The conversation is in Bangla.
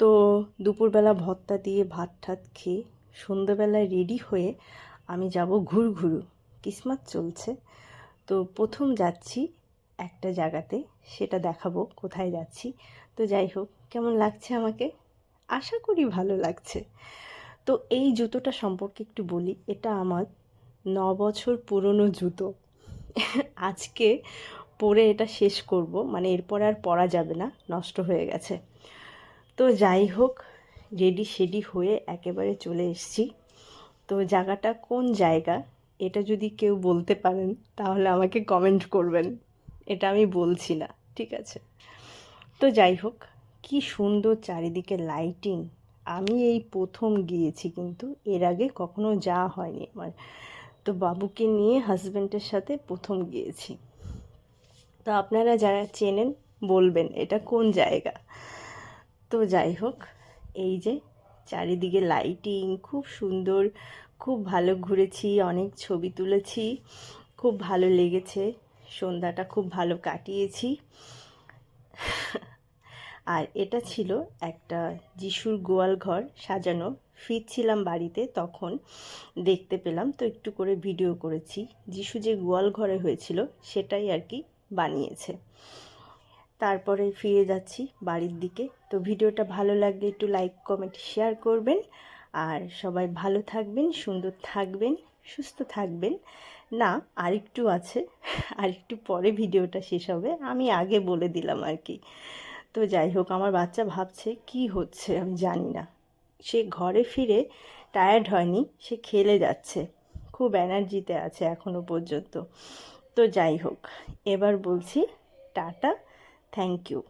তো দুপুরবেলা ভর্তা দিয়ে ভাত ঠাত খেয়ে সন্ধ্যেবেলায় রেডি হয়ে আমি যাব ঘুরঘুরু। কিসমাত চলছে। তো প্রথম যাচ্ছি একটা জায়গাতে, সেটা দেখাবো কোথায় যাচ্ছি। তো যাই হোক, কেমন লাগছে আমাকে? আশা করি ভালো লাগছে। তো এই জুতোটা সম্পর্কে একটু বলি। এটা আমার 9 বছর পুরনো জুতো। আজকে পরে এটা শেষ করব, মানে এরপর আর পরা যাবে না, নষ্ট হয়ে গেছে। তো যাই হোক, রেডি সেডি হয়ে একেবারে চলে এসেছি। তো জায়গাটা কোন জায়গা, এটা যদি কেউ বলতে পারেন তাহলে আমাকে কমেন্ট করবেন। এটা আমি বলছি না, ঠিক আছে? তো যাই হোক, কি সুন্দর চারিদিকে লাইটিং। আমি এই প্রথম গিয়েছি, কিন্তু এর আগে কখনো যাওয়া হয়নি আমার। তো বাবুকে নিয়ে হাজব্যান্ডের সাথে প্রথম গিয়েছি। তো আপনারা যারা চেনেন বলবেন এটা কোন জায়গা। তো যাই হোক, এই যে চারিদিকে লাইটিং খুব সুন্দর, খুব ভালো ঘুরেছি, অনেক ছবি তুলেছি, খুব ভালো লেগেছে। সন্ধ্যাটা খুব ভালো কাটিয়েছি। আর এটা ছিল একটা যিশুর গোয়াল ঘর সাজানো। ফিরছিলাম বাড়িতে, তখন দেখতে পেলাম, তো একটু করে ভিডিও করেছি। যিশু যে গোয়াল ঘরে হয়েছিল সেটাই আর কি বানিয়েছে। তারপরে ফিরে যাচ্ছি বাড়ির দিকে। তো ভিডিওটা ভালো লাগলে একটু লাইক কমেন্ট শেয়ার করবেন। আর সবাই ভালো থাকবেন, সুন্দর থাকবেন, সুস্থ থাকবেন। না, আরেকটু আছে, আরেকটু পরে ভিডিওটা শেষ হবে, আমি আগে বলে দিলাম আর কি। তো যাই হোক, আমার বাচ্চা ভাবছে কি হচ্ছে আমি জানি না। সে ঘরে ফিরে টায়ার্ড হয়নি, সে খেলে যাচ্ছে, খুব এনার্জিতে আছে এখনো পর্যন্ত। তো যাই হোক, এবার বলছি টাটা, থ্যাংক ইউ।